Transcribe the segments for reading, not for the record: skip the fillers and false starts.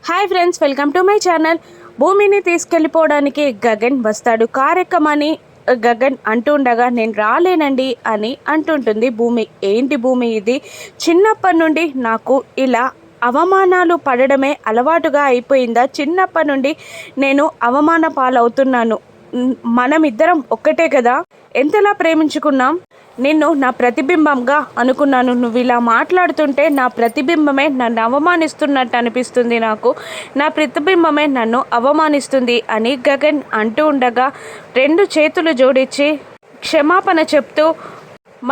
Hi friends, welcome to my channel. భూమిని తీసుకెళ్ళిపోవడానికి గగన్ వస్తాడు. కారెక్కమని గగన్ అంటుండగా నేను రాలేనండి అని అంటుంటుంది భూమి. ఏంటి భూమి ఇది? చిన్నప్పటి నుండి నాకు ఇలా అవమానాలు పడడమే అలవాటుగా అయిపోయిందా? చిన్నప్పటి నుండి నేను అవమాన పాలవుతున్నాను. మనమిద్దరం ఒక్కటే కదా, ఎంతలా ప్రేమించుకున్నాం. నిన్ను నా ప్రతిబింబంగా అనుకున్నాను. నువ్వు ఇలా మాట్లాడుతుంటే నా ప్రతిబింబమే నన్ను అవమానిస్తున్నట్టు అనిపిస్తుంది. నాకు నా ప్రతిబింబమే నన్ను అవమానిస్తుంది అని గగన్ అంటూ ఉండగా రెండు చేతులు జోడించి క్షమాపణ చెప్తూ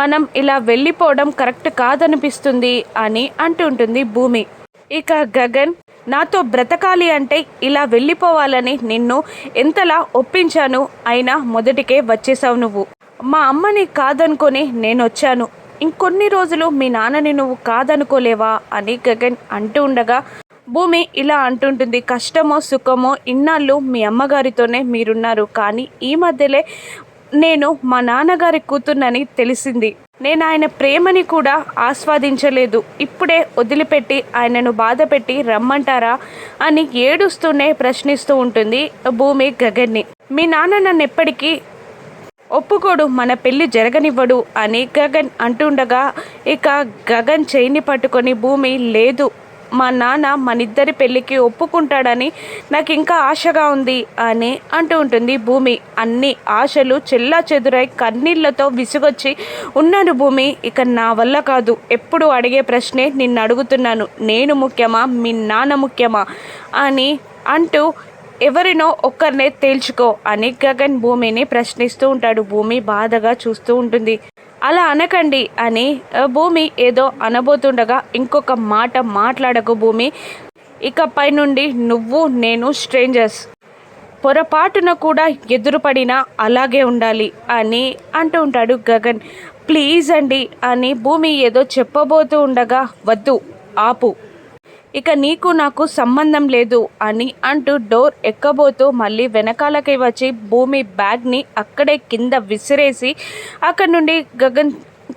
మనం ఇలా వెళ్ళిపోవడం కరెక్ట్ కాదనిపిస్తుంది అని అంటుంటుంది భూమి. ఇక గగన్, నాతో బ్రతకాలి అంటే ఇలా వెళ్ళిపోవాలని నిన్ను ఎంతలా ఒప్పించాను, అయినా మొదటికే వచ్చేసావు నువ్వు. మా అమ్మని కాదనుకొని నేను వచ్చాను. ఇంకొన్ని రోజులు మీ నాన్నని నువ్వు కాదనుకోలేవా అని గగన్ అంటూ ఉండగా భూమి ఇలా అంటుంటుంది. కష్టమో సుఖమో ఇన్నాళ్ళు మీ అమ్మగారితోనే మీరున్నారు, కానీ ఈ మధ్యలో నేను మా నాన్నగారి కూతుర్నని తెలిసింది. నేను ఆయన ప్రేమని కూడా ఆస్వాదించలేదు. ఇప్పుడే వదిలిపెట్టి ఆయనను బాధ పెట్టి రమ్మంటారా అని ఏడుస్తూనే ప్రశ్నిస్తూ ఉంటుంది భూమి గగన్ని. మీ నాన్న నన్ను ఎప్పటికీ ఒప్పుకోడు, మన పెళ్ళి జరగనివ్వడు అని గగన్ అంటుండగా ఇక గగన్ చేయిని పట్టుకొని భూమి, లేదు, మా నాన్న మనిద్దరి పెళ్ళికి ఒప్పుకుంటాడని నాకు ఇంకా ఆశగా ఉంది అని అంటూ ఉంటుంది భూమి. అన్ని ఆశలు చెల్లా చెదురై కన్నీళ్లతో విసుగొచ్చి ఉన్నాను భూమి. ఇక నా వల్ల కాదు. ఎప్పుడు అడిగే ప్రశ్నే నిన్ను అడుగుతున్నాను. నేను ముఖ్యమా, మీ నాన్న ముఖ్యమా అని అంటూ ఎవరినో ఒక్కరినే తేల్చుకో అని గగన్ భూమిని ప్రశ్నిస్తూ ఉంటాడు. భూమి బాధగా చూస్తూ ఉంటుంది. అలా అనకండి అని భూమి ఏదో అనబోతుండగా ఇంకొక మాట మాట్లాడకు భూమి, ఇకపై నుండి నువ్వు నేను స్ట్రేంజర్స్, పొరపాటున కూడా ఎదురుపడినా అలాగే ఉండాలి అని అంటూ ఉంటాడు గగన్. ప్లీజ్ అండి అని భూమి ఏదో చెప్పబోతూ ఉండగా వద్దు, ఆపు, ఇక నీకు నాకు సంబంధం లేదు అని అంటూ డోర్ ఎక్కబోతూ మళ్ళీ వెనకాలకి వచ్చి భూమి బ్యాగ్ని అక్కడే కింద విసిరేసి అక్కడి నుండి గగన్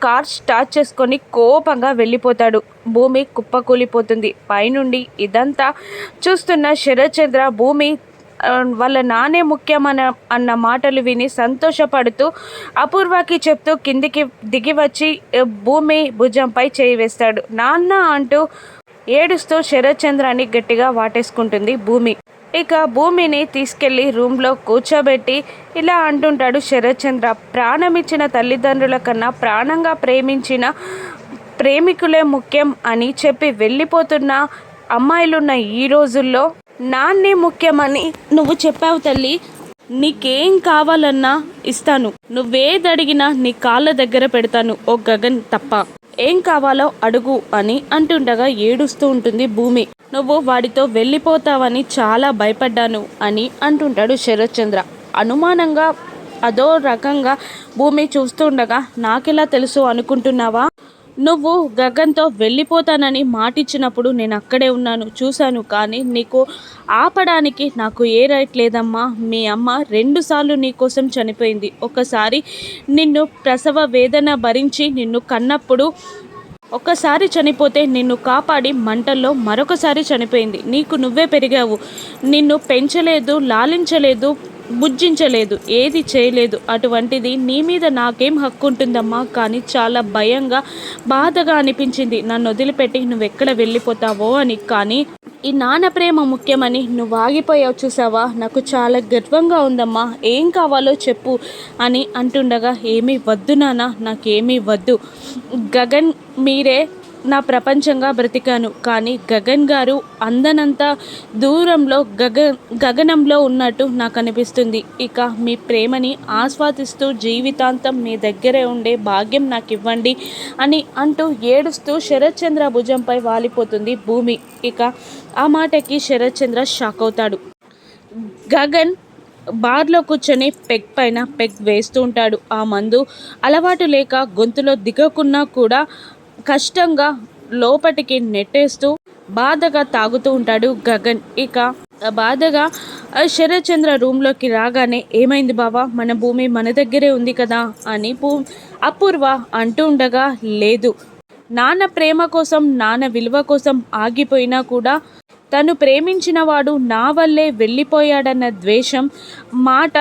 కార్ స్టార్ట్ చేసుకొని కోపంగా వెళ్ళిపోతాడు. భూమి కుప్పకూలిపోతుంది. పైనుండి ఇదంతా చూస్తున్న శరత్చంద్ర భూమి వాళ్ళ నానే అన్న మాటలు విని సంతోషపడుతూ అపూర్వకి చెప్తూ కిందికి దిగి వచ్చి భూమి భుజంపై చేయి వేస్తాడు. నాన్న అంటూ ఏడుస్తూ శరత్చంద్రాన్ని గట్టిగా వాటేసుకుంటుంది భూమి. ఇక భూమిని తీసుకెళ్లి రూమ్లో కూర్చోబెట్టి ఇలా అంటుంటాడు శరత్చంద్ర, ప్రాణమిచ్చిన తల్లిదండ్రుల కన్నా ప్రాణంగా ప్రేమించిన ప్రేమికులే ముఖ్యం అని చెప్పి వెళ్ళిపోతున్న అమ్మాయిలున్న ఈ రోజుల్లో నాన్నే ముఖ్యమని నువ్వు చెప్పావు తల్లి. నీకేం కావాలన్నా ఇస్తాను, నువ్వేదడిగినా నీ కాళ్ళ దగ్గర పెడతాను, ఓ గగన్ తప్ప. ఏం కావాలో అడుగు అని అంటుండగా ఏడుస్తూ ఉంటుంది భూమి. నువ్వు వాడితో వెళ్ళిపోతావని చాలా భయపడ్డాను అని అంటుంటాడు శరత్చంద్ర. అనుమానంగా అదో రకంగా భూమి చూస్తుండగా నాకెలా తెలుసు అనుకుంటున్నావా? నువ్వు గగన్తో వెళ్ళిపోతానని మాటిచ్చినప్పుడు నేను అక్కడే ఉన్నాను, చూశాను. కానీ నీకు ఆపడానికి నాకు ఏ రైట్ లేదమ్మా. మీ అమ్మ 2 సార్లు నీ కోసం చనిపోయింది. ఒకసారి నిన్ను ప్రసవ వేదన భరించి నిన్ను కన్నప్పుడు ఒకసారి చనిపోతే నిన్ను కాపాడి మంటల్లో మరొకసారి చనిపోయింది. నీకు నువ్వే పెరిగావు. నిన్ను పెంచలేదు, లాలించలేదు, బుజ్జించలేదు, ఏది చేయలేదు. అటువంటిది నీ మీద నాకేం హక్కు ఉంటుందమ్మా. కానీ చాలా భయంగా బాధగా అనిపించింది నన్ను వదిలిపెట్టి నువ్వెక్కడ వెళ్ళిపోతావో అని. కానీ ఈ నాన్న ప్రేమ ముఖ్యమని నువ్వు ఆగిపోయావు చూసావా, నాకు చాలా గర్వంగా ఉందమ్మా. ఏం కావాలో చెప్పు అని అంటుండగా ఏమీ వద్దు నాన్న, నాకేమీ వద్దు. గగన్ మీరే నా ప్రపంచంగా బ్రతికాను. కానీ గగన్ గారు అందనంత దూరంలో గగనంలో ఉన్నట్టు నాకు అనిపిస్తుంది. ఇక మీ ప్రేమని ఆస్వాదిస్తూ జీవితాంతం మీ దగ్గరే ఉండే భాగ్యం నాకు ఇవ్వండి అని అంటూ ఏడుస్తూ శరత్చంద్ర భుజంపై వాలిపోతుంది భూమి. ఇక ఆ మాటకి శరత్చంద్ర షాక్ అవుతాడు. గగన్ బార్లో కూర్చొని పెగ్ పైన పెగ్ వేస్తూ ఉంటాడు. ఆ మందు అలవాటు లేక గొంతులో దిగకున్నా కూడా కష్టంగా లోపటికి నెట్టేస్తూ బాధగా తాగుతూ ఉంటాడు గగన్. ఇక బాధగా శరత్చంద్ర రూమ్లోకి రాగానే ఏమైంది బావా, మన భూమి మన దగ్గరే ఉంది కదా అని అపూర్వ అంటూ ఉండగా, లేదు, నాన్న ప్రేమ కోసం నాన్న విలువ కోసం ఆగిపోయినా కూడా తను ప్రేమించిన వాడు నా వల్లే వెళ్ళిపోయాడన్న ద్వేషం, మాట,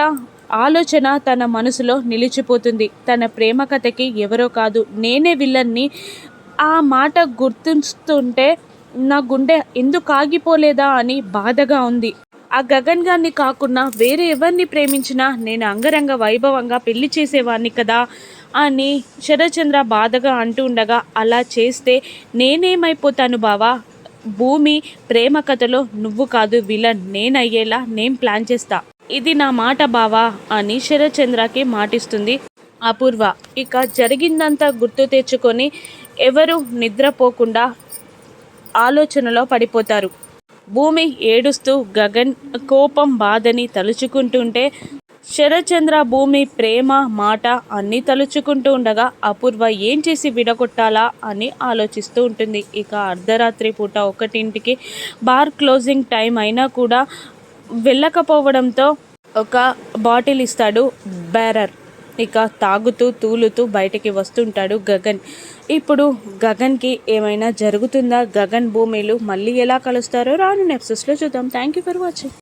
ఆలోచన తన మనసులో నిలిచిపోతుంది. తన ప్రేమ కథకి ఎవరో కాదు నేనే విలన్ని. ఆ మాట గుర్తుంటే నా గుండె ఎందుకు ఆగిపోలేదా అని బాధగా ఉంది. ఆ గగన్ గారిని కాకుండా వేరే ఎవరిని ప్రేమించినా నేను అంగరంగ వైభవంగా పెళ్లి చేసేవాడిని కదా అని శరత్చంద్ర బాధగా అంటూ ఉండగా, అలా చేస్తే నేనేమైపోతాను బావా? భూమి ప్రేమ కథలో నువ్వు కాదు విలన్, నేనయ్యేలా నేను ప్లాన్ చేస్తా. ఇది నా మాట బావా అని శరత్చంద్రకి మాటిస్తుంది అపూర్వ. ఇక జరిగిందంతా గుర్తు తెచ్చుకొని ఎవరు నిద్రపోకుండా ఆలోచనలో పడిపోతారు. భూమి ఏడుస్తూ గగన్ కోపం, బాధని తలుచుకుంటుంటే శరత్చంద్ర భూమి ప్రేమ, మాట అన్నీ తలుచుకుంటూ ఉండగా అపూర్వ ఏం చేసి విడగొట్టాలా అని ఆలోచిస్తూ ఉంటుంది. ఇక అర్ధరాత్రి పూట 1ంటికి బార్ క్లోజింగ్ టైం అయినా కూడా వెళ్ళకపోవడంతో ఒక బాటిల్ ఇస్తాడు బేరర్. ఇక తాగుతూ తూలుతూ బయటికి వస్తుంటాడు గగన్. ఇప్పుడు గగన్కి ఏమైనా జరుగుతుందా? గగన్ భూమిలు మళ్ళీ ఎలా కలుస్తారో రాను ఎపిసోడ్స్లో చూద్దాం. Thank you for watching.